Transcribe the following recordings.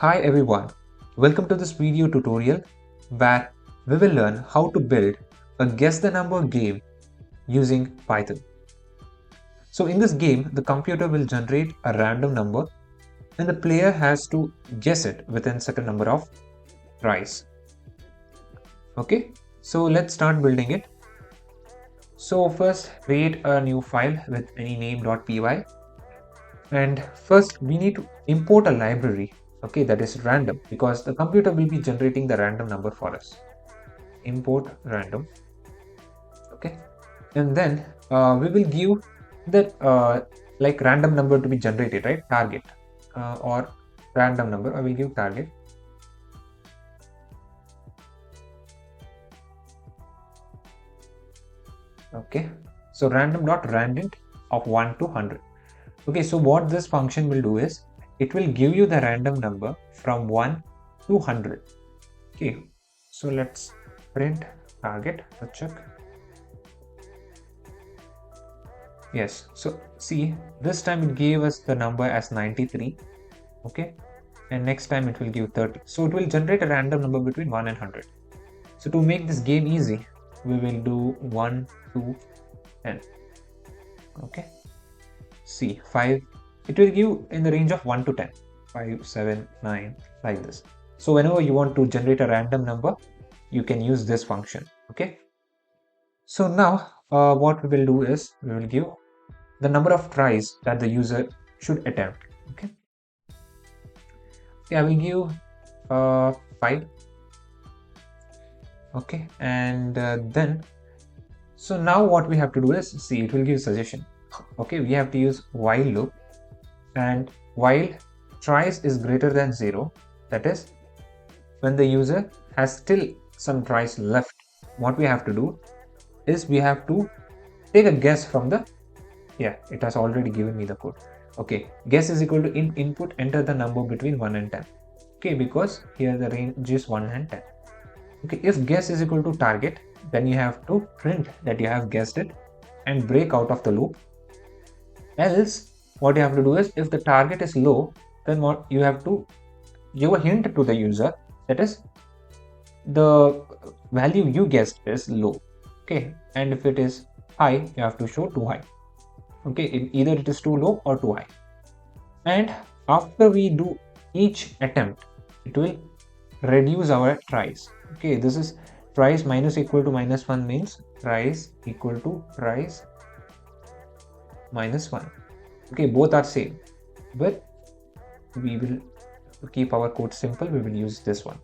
Hi everyone, welcome to this video tutorial where we will learn how to build a guess the number game using Python. So in this game, the computer will generate a random number and the player has to guess it within certain number of tries. Okay, so let's start building it. So first create a new file with any name.py, and first we need to import a library, okay, that is random, because the computer will be generating the random number for us. Import random, okay, and then we will give that like random number to be generated, right? Target or random number. I will give target. Okay, so random dot randint of 1 to 100. Okay, so what this function will do is it will give you the random number from 1 to 100. Okay, so let's print target. Let's check. Yes, so see, this time it gave us the number as 93. Okay, and next time it will give 30. So it will generate a random number between 1 and 100. So to make this game easy, we will do 1, 2, 10. Okay, see, 5, it will give in the range of 1 to 10. 5, 7, 9, like this. So whenever you want to generate a random number, you can use this function. Okay, so now what we will do is we will give the number of tries that the user should attempt. Okay, I will give 5. Okay, and then so now what we have to do is, see, it will give suggestion. Okay, we have to use while loop, and while tries is greater than 0, that is when the user has still some tries left, what we have to do is we have to take a guess from the, yeah, it has already given me the code. Okay, guess is equal to input, enter the number between 1 and 10. Okay, because here the range is 1 and 10. Okay, if guess is equal to target, then you have to print that you have guessed it and break out of the loop. Else, what you have to do is, if the target is low, then what you have to give a hint to the user, that is the value you guessed is low. Okay, and if it is high, you have to show too high. Okay, either it is too low or too high. And after we do each attempt, it will reduce our tries. Okay, this is tries minus equal to minus 1 means tries equal to tries minus 1. Okay, both are same, but we will keep our code simple. We will use this one.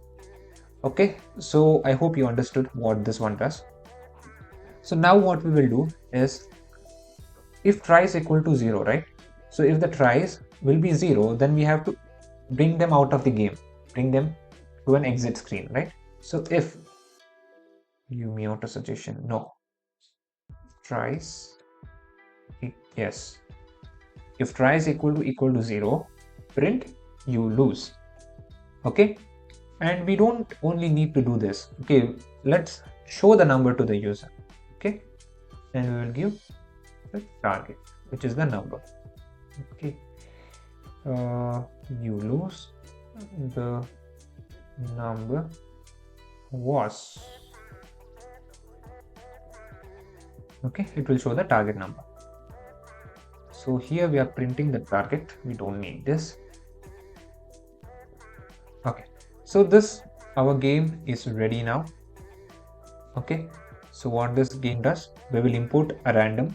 Okay, so I hope you understood what this one does. So now what we will do is, if tries equal to 0, right? So if the tries will be 0, then we have to bring them out of the game, bring them to an exit screen, right? So if, give me auto suggestion, no, tries, yes, if tries equal to 0, print you lose. Okay, and we don't only need to do this. Okay, let's show the number to the user. Okay, and we will give the target, which is the number. Okay, you lose, the number was, okay, it will show the target number. So here we are printing the target, we don't need this. Okay, so this, our game is ready now. Okay, so what this game does, we will import a random.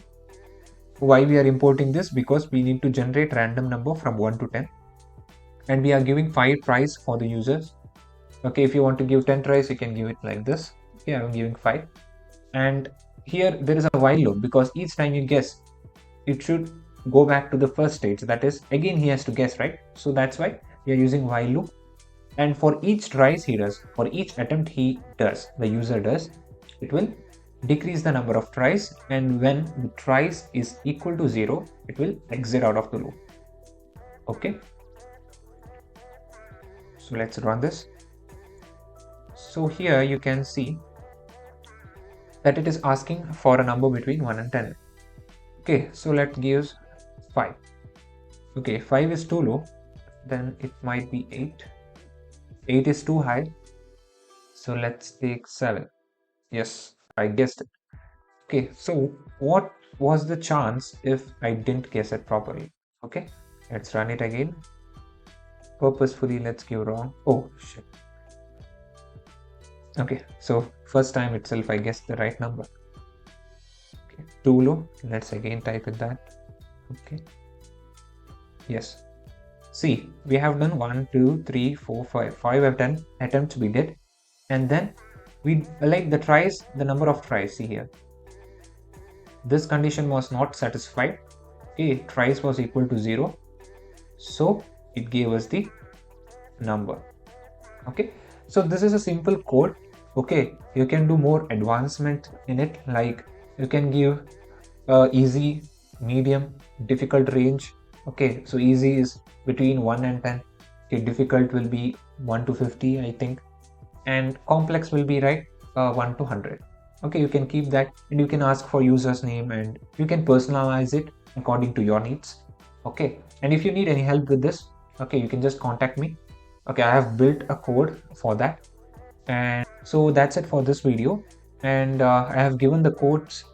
Why we are importing this? Because we need to generate random number from 1 to 10, and we are giving 5 tries for the users. Okay, if you want to give 10 tries, you can give it like this. Okay, I'm giving 5, and here there is a while loop, because each time you guess, it should go back to the first stage, that is again he has to guess, right? So that's why we are using while loop. And for each tries he does, for each attempt he does, the user does, it will decrease the number of tries, and when the tries is equal to 0, it will exit out of the loop. Okay, so let's run this. So here you can see that it is asking for a number between 1 and 10. Okay, so let's give 5. Okay, 5 is too low, then it might be 8. 8 is too high, so let's take 7. Yes, I guessed it. Okay, so what was the chance if I didn't guess it properly? Okay, let's run it again. Purposefully, let's give wrong. Oh shit. Okay, so first time itself I guessed the right number. Okay, too low. Let's again type it that. Okay. Yes. See, we have done 1, 2, 3, 4, 5. 5 have done attempts we did. And then we like the tries, the number of tries. See here. This condition was not satisfied. Okay, tries was equal to 0. So it gave us the number. Okay, so this is a simple code. Okay, you can do more advancement in it, like you can give easy, medium, difficult range. Okay, so easy is between 1 and 10. Okay, difficult will be 1 to 50, I think, and complex will be 1 to 100. Okay, you can keep that, and you can ask for user's name, and you can personalize it according to your needs. Okay, and if you need any help with this, okay, you can just contact me. Okay, I have built a code for that. And so that's it for this video, and I have given the codes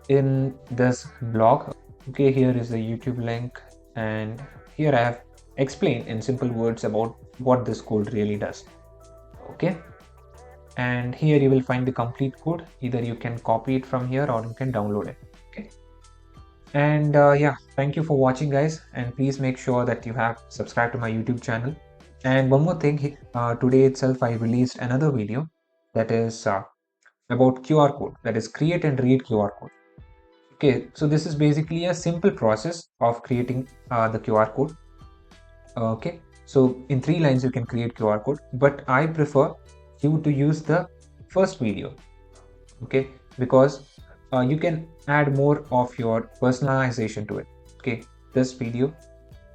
in this blog. Okay, here is the YouTube link, and here I have explained in simple words about what this code really does. Okay, and here you will find the complete code. Either you can copy it from here or you can download it. Okay, and yeah, thank you for watching, guys, and please make sure that you have subscribed to my YouTube channel. And one more thing, today itself I released another video that is about QR code, that is create and read QR code. Okay, so this is basically a simple process of creating the QR code. Okay, so in 3 lines you can create QR code, but I prefer you to use the first video. Okay, because you can add more of your personalization to it. Okay, this video.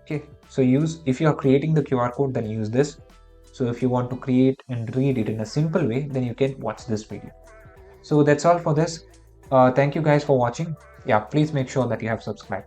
Okay, so if you are creating the QR code, then use this. So if you want to create and read it in a simple way, then you can watch this video. So that's all for this. Thank you guys for watching. Yeah, please make sure that you have subscribed.